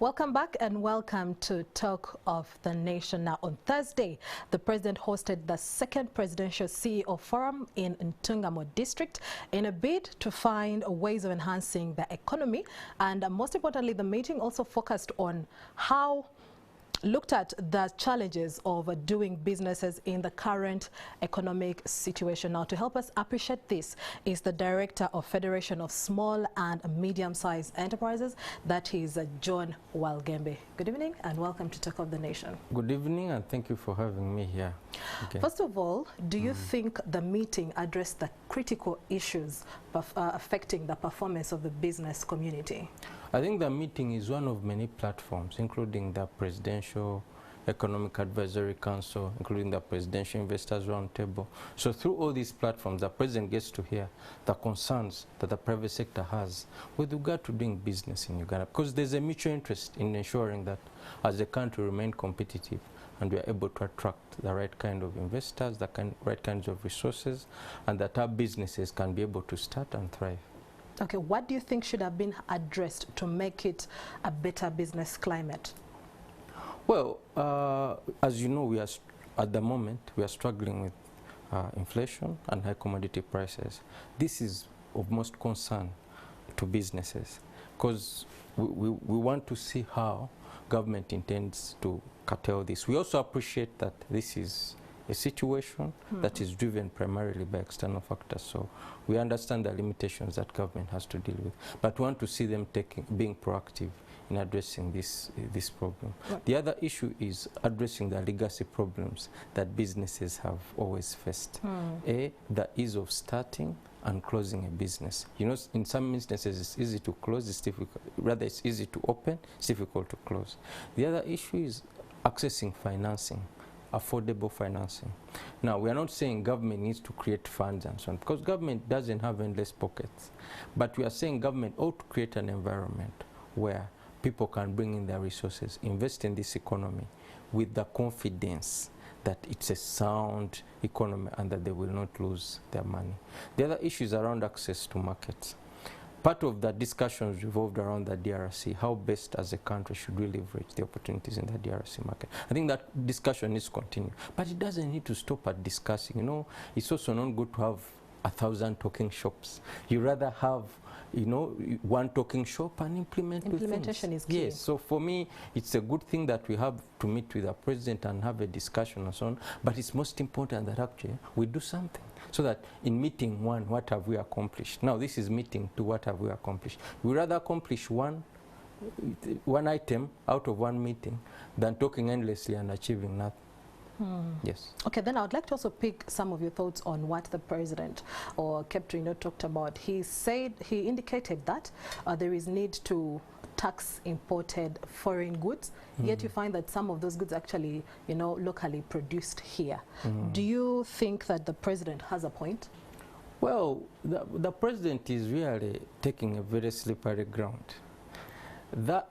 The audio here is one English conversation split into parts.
Welcome back and welcome to Talk of the Nation. Now, on Thursday, the president hosted the second presidential CEO forum in Ntungamo district in a bid to find ways of enhancing the economy. And most importantly, the meeting also focused on looked at the challenges of doing businesses in the current economic situation. Now, to help us appreciate this is the Director of Federation of Small and Medium-Sized Enterprises, that is John Walugembe. Good evening and welcome to Talk of the Nation. Good evening and thank you for having me here. Okay. First of all, do you think the meeting addressed the critical issues affecting the performance of the business community? I think the meeting is one of many platforms, including the Presidential Economic Advisory Council, including the Presidential Investors Roundtable. So through all these platforms, the President gets to hear the concerns that the private sector has with regard to doing business in Uganda, because there's a mutual interest in ensuring that as a country remain competitive and we are able to attract the right kind of investors, the right kinds of resources, and that our businesses can be able to start and thrive. Okay, what do you think should have been addressed to make it a better business climate? Well, as you know, at the moment, we are struggling with inflation and high commodity prices. This is of most concern to businesses because we want to see how government intends to curtail this. We also appreciate that this is a situation that is driven primarily by external factors. So we understand the limitations that government has to deal with, but we want to see them being proactive in addressing this problem. Right. The other issue is addressing the legacy problems that businesses have always faced. The ease of starting and closing a business. You know, in some instances it's easy to close, it's difficult, rather it's easy to open, it's difficult to close. The other issue is accessing financing, affordable financing. Now, we are not saying government needs to create funds and so on, because government doesn't have endless pockets. But we are saying government ought to create an environment where people can bring in their resources, invest in this economy with the confidence that it's a sound economy and that they will not lose their money. The other issue is around access to markets. Part of the discussions revolved around the DRC, how best as a country should we leverage the opportunities in the DRC market. I think that discussion needs to continue, but it doesn't need to stop at discussing. You know, it's also not good to have 1,000 talking shops. You rather have, you know, one talking shop and implementation is key. Yes, so for me, it's a good thing that we have to meet with the president and have a discussion and so on, but it's most important that actually we do something. So that in meeting one, what have we accomplished? Now this is meeting two, what have we accomplished? We rather accomplish one item out of one meeting than talking endlessly and achieving nothing. Yes. Okay, then I would like to also pick some of your thoughts on what the president or Keptrino talked about. He indicated that there is need to tax imported foreign goods, yet you find that some of those goods actually, you know, locally produced here. Do you think that the president has a point? Well, the president is really taking a very slippery ground. The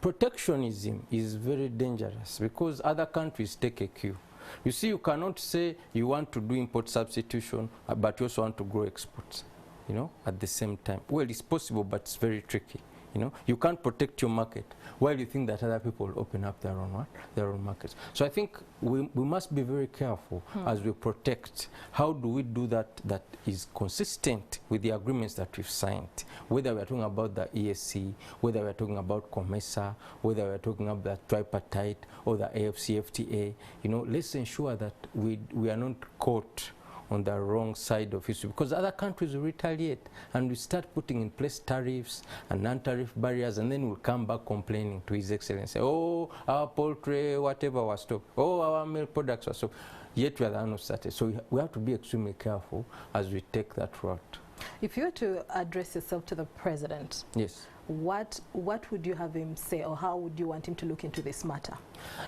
protectionism is very dangerous because other countries take a cue. You see, you cannot say you want to do import substitution, but you also want to grow exports, you know, at the same time. Well, it's possible, but it's very tricky. You know, you can't protect your market while you think that other people will open up their own markets. So I think we must be very careful as we protect. How do we do that is consistent with the agreements that we've signed? Whether we're talking about the ESC, whether we're talking about COMESA, whether we're talking about the tripartite or the AFCFTA, you know, let's ensure that we are not caught on the wrong side of history, because other countries will retaliate and we start putting in place tariffs and non-tariff barriers, and then we'll come back complaining to His Excellency, oh, our poultry, whatever was stopped, oh, our milk products were stopped, yet we are not started. So we have to be extremely careful as we take that route. If you were to address yourself to the president, yes, what would you have him say, or how would you want him to look into this matter?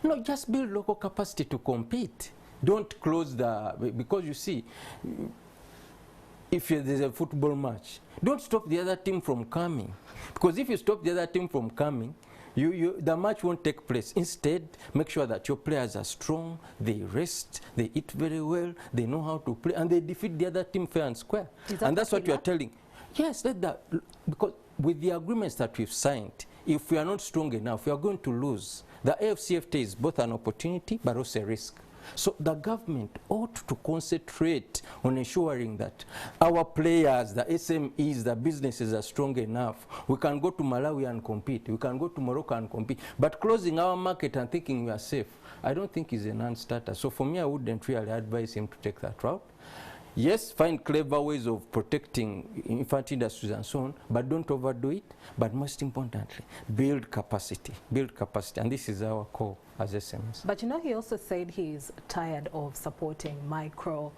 No, just build local capacity to compete. Don't close because you see, if there's a football match, don't stop the other team from coming. Because if you stop the other team from coming, the match won't take place. Instead, make sure that your players are strong, they rest, they eat very well, they know how to play, and they defeat the other team fair and square. And that's what you are telling. Yes, because with the agreements that we've signed, if we are not strong enough, we are going to lose. The AFCFTA is both an opportunity but also a risk. So the government ought to concentrate on ensuring that our players, the SMEs, the businesses are strong enough. We can go to Malawi and compete. We can go to Morocco and compete. But closing our market and thinking we are safe, I don't think is a non-starter. So for me, I wouldn't really advise him to take that route. Yes, find clever ways of protecting infant industries and so on, but don't overdo it. But most importantly, build capacity. Build capacity. And this is our call as SMEs. But you know, he also said he's tired of supporting micro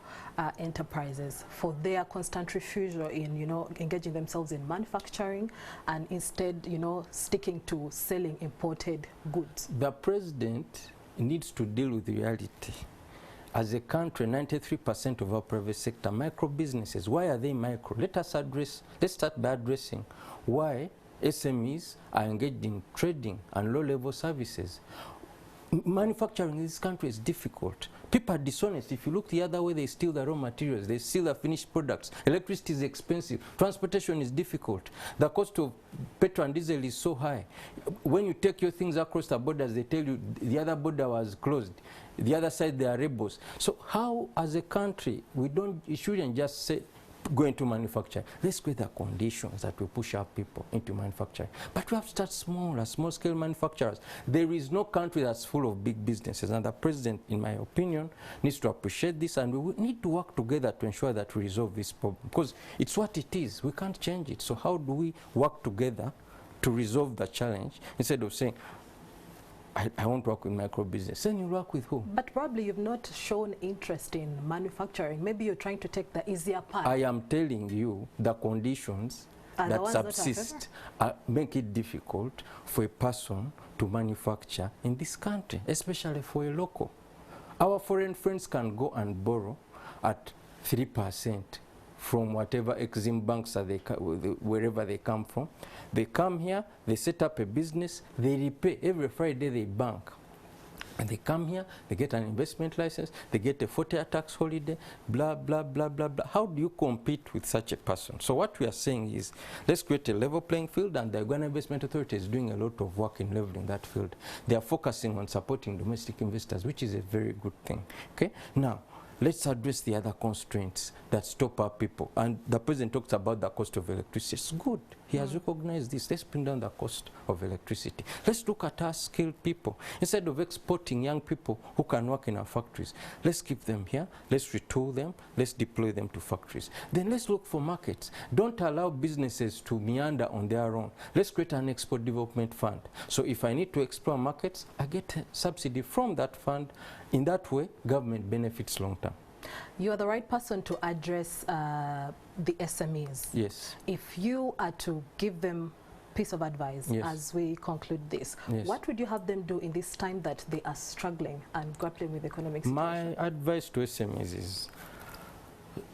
enterprises for their constant refusal in, you know, engaging themselves in manufacturing and instead, you know, sticking to selling imported goods. The president needs to deal with reality. As a country, 93% of our private sector, micro businesses, why are they micro? Let's start by addressing why SMEs are engaged in trading and low-level services. Manufacturing in this country is difficult. People are dishonest. If you look the other way, they steal the raw materials, they steal the finished products. Electricity is expensive. Transportation is difficult. The cost of petrol and diesel is so high. When you take your things across the borders, they tell you the other border was closed. The other side, they are rebels. So how, as a country, you shouldn't just say, go into manufacturing. Let's create the conditions that will push our people into manufacturing. But we have to start small, small-scale manufacturers. There is no country that's full of big businesses, and the president, in my opinion, needs to appreciate this, and we need to work together to ensure that we resolve this problem, because it's what it is. We can't change it. So how do we work together to resolve the challenge instead of saying, I want to work with micro business. Then you work with who? But probably you've not shown interest in manufacturing. Maybe you're trying to take the easier path. I am telling you the conditions that subsist make it difficult for a person to manufacture in this country, especially for a local. Our foreign friends can go and borrow at 3% from whatever Exim banks are wherever they come from. They come here, they set up a business, they repay. Every Friday they bank. And they come here, they get an investment license, they get a 40-year tax holiday, blah, blah, blah, blah, blah. How do you compete with such a person? So what we are saying is, let's create a level playing field, and the Ghana Investment Authority is doing a lot of work in leveling that field. They are focusing on supporting domestic investors, which is a very good thing. Okay? Now, let's address the other constraints that stop our people. And the president talks about the cost of electricity. It's good. He has recognized this. Let's bring down the cost of electricity. Let's look at our skilled people. Instead of exporting young people who can work in our factories, let's keep them here. Let's retool them. Let's deploy them to factories. Then let's look for markets. Don't allow businesses to meander on their own. Let's create an export development fund. So if I need to explore markets, I get a subsidy from that fund. In that way, government benefits long term. You are the right person to address the SMEs. Yes. If you are to give them piece of advice, yes, as we conclude this, yes, what would you have them do in this time that they are struggling and grappling with economic situation? My advice to SMEs is,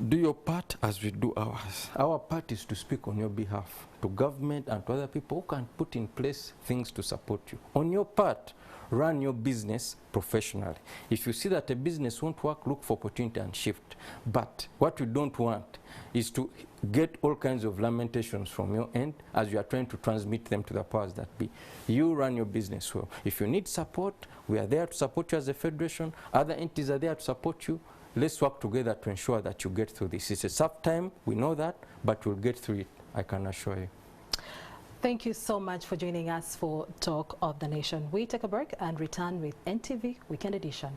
do your part as we do ours. Our part is to speak on your behalf to government and to other people who can put in place things to support you. On your part, run your business professionally. If you see that a business won't work, look for opportunity and shift. But what you don't want is to get all kinds of lamentations from your end as you are trying to transmit them to the powers that be. You run your business well. If you need support, we are there to support you as a federation. Other entities are there to support you. Let's work together to ensure that you get through this. It's a tough time, we know that, but we'll get through it, I can assure you. Thank you so much for joining us for Talk of the Nation. We take a break and return with NTV Weekend Edition.